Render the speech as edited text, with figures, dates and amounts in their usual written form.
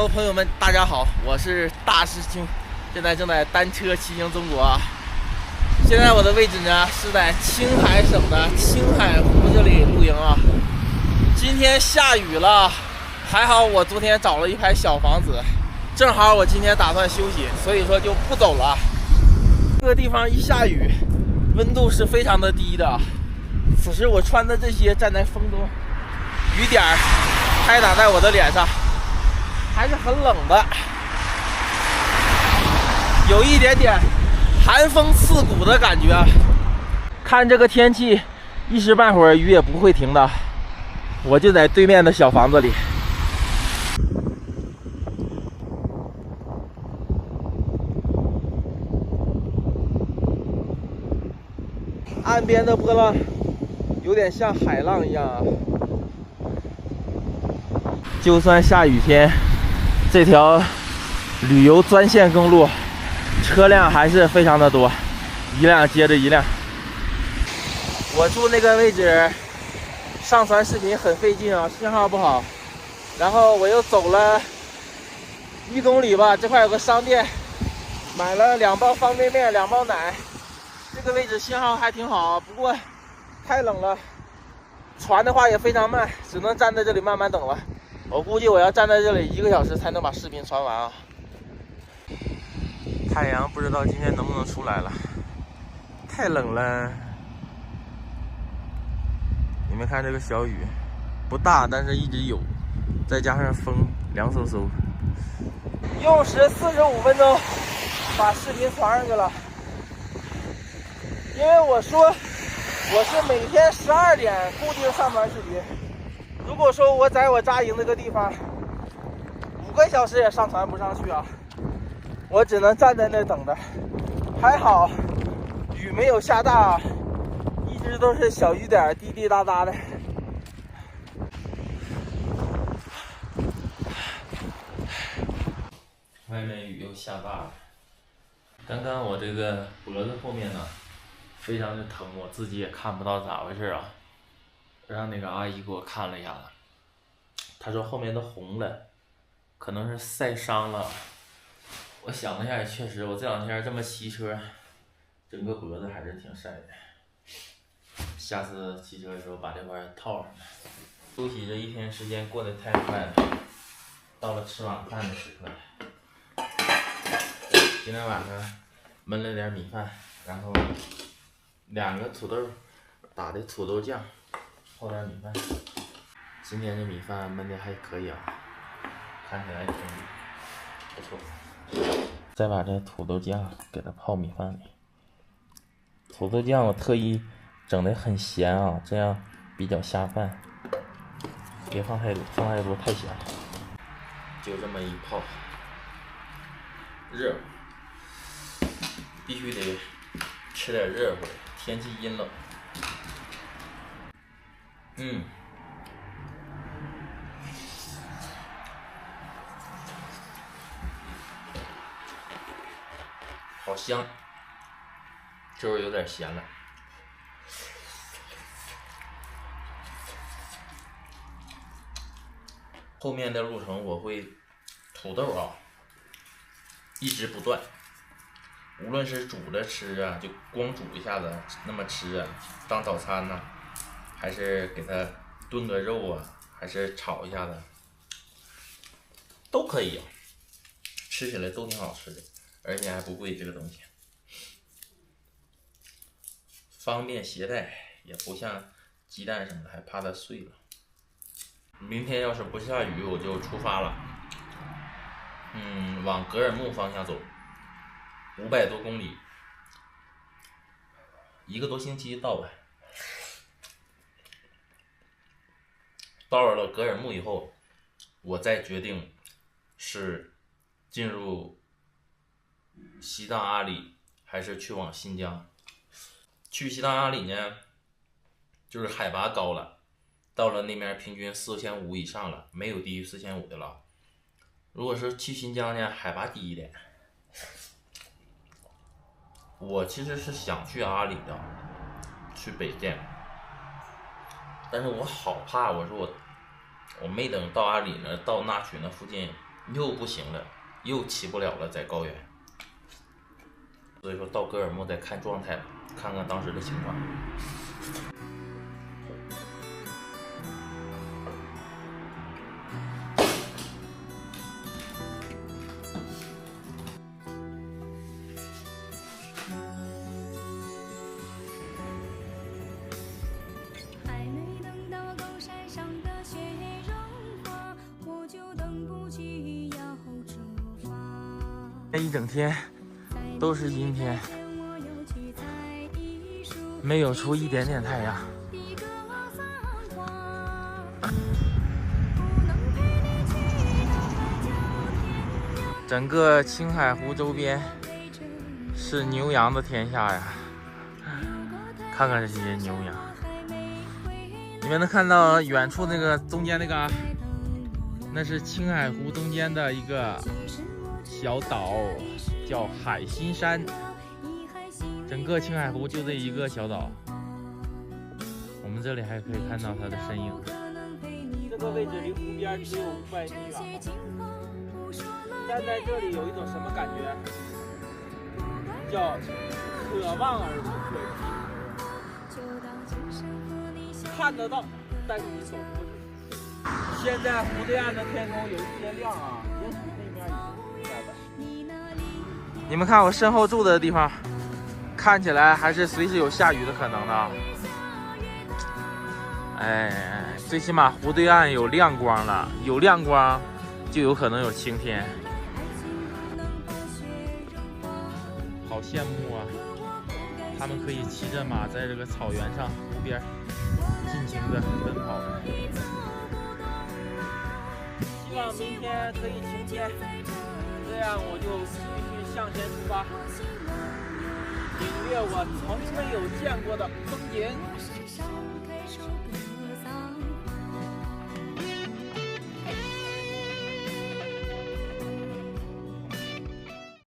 Hello， 朋友们，大家好，我是大师兄，现在正在单车骑行中国啊。现在我的位置呢是在青海省的青海湖这里露营啊。今天下雨了，还好我昨天找了一排小房子，正好我今天打算休息，所以说就不走了。这个地方一下雨，温度是非常的低的。此时我穿的这些，站在风中，雨点拍打在我的脸上，还是很冷的，有一点点寒风刺骨的感觉。看这个天气，一时半会儿雨也不会停的。我就在对面的小房子里。岸边的波浪有点像海浪一样啊。就算下雨天，这条旅游专线公路车辆还是非常的多，一辆接着一辆。我住那个位置上传视频很费劲啊，信号不好。然后我又走了1公里吧，这块有个商店，买了2包方便面、2包奶。这个位置信号还挺好，不过太冷了，传的话也非常慢，只能站在这里慢慢等了。我估计我要站在这里1个小时才能把视频传完啊。太阳不知道今天能不能出来了，太冷了。你们看这个小雨，不大，但是一直有，再加上风，凉飕飕。用时45分钟把视频传上去了。因为我说我是每天12点固定上传视频，如果说我在我扎营那个地方5个小时也上传不上去啊，我只能站在那等着。还好雨没有下大，一直都是小雨点滴滴答答的。外面雨又下大了，刚刚我这个脖子后面呢非常的疼，我自己也看不到咋回事啊。让那个阿姨给我看了一下子，她说后面都红了，可能是晒伤了。我想了一下，也确实，我这2天这么骑车，整个脖子还是挺晒的。下次骑车的时候把这块套上。休息这一天时间过得太快了，到了吃晚饭的时刻。今天晚上焖了点米饭，然后2个土豆打的土豆酱，泡点米饭。今天这米饭焖的还可以啊，看起来挺不错。再把这土豆酱给它泡米饭里。土豆酱我特意整的很咸啊，这样比较下饭，别放太多，放太多太咸了。就这么一泡，热乎，必须得吃点热乎的，天气阴冷。好香，就是有点咸了。后面的路程我会土豆啊一直不断，无论是煮着吃啊，就光煮一下子那么吃啊，当早餐呢，还是给它炖个肉啊，还是炒一下子，都可以啊，吃起来都挺好吃的，而且还不贵，这个东西方便携带，也不像鸡蛋什么的还怕它碎了。明天要是不下雨，我就出发了，往格尔木方向走，500多公里，1个多星期到吧。到了格尔木以后，我再决定是进入西藏阿里还是去往新疆。去西藏阿里呢，就是海拔高了，到了那边平均4500以上了，没有低于4500的了。如果是去新疆呢，海拔低一点。我其实是想去阿里的，去北涧，但是我好怕，我说我没等到阿里呢，到纳曲那附近又不行了，又起不了了，在高原。所以说到格尔木再看状态吧，看看当时的情况。一整天都是阴天，没有出一点点太阳。整个青海湖周边是牛羊的天下呀！看看这些牛羊，你们能看到远处那个中间那个，那是青海湖中间的一个小岛，叫海心山。整个青海湖就这一个小岛，我们这里还可以看到它的身影。这个位置离湖边只有500米远。站在这里有一种什么感觉？叫可望而不可及。看得到，但是你走不过去。现在湖对岸的天空有一些亮啊，也许那边已经出来了。你们看我身后住的地方，看起来还是随时有下雨的可能的。哎，最起码湖对岸有亮光了，有亮光就有可能有晴天。好羡慕啊！他们可以骑着马在这个草原上、湖边尽情的奔跑的。希望明天可以晴天，这样我就继续向前出发，领略我从未有见过的风景。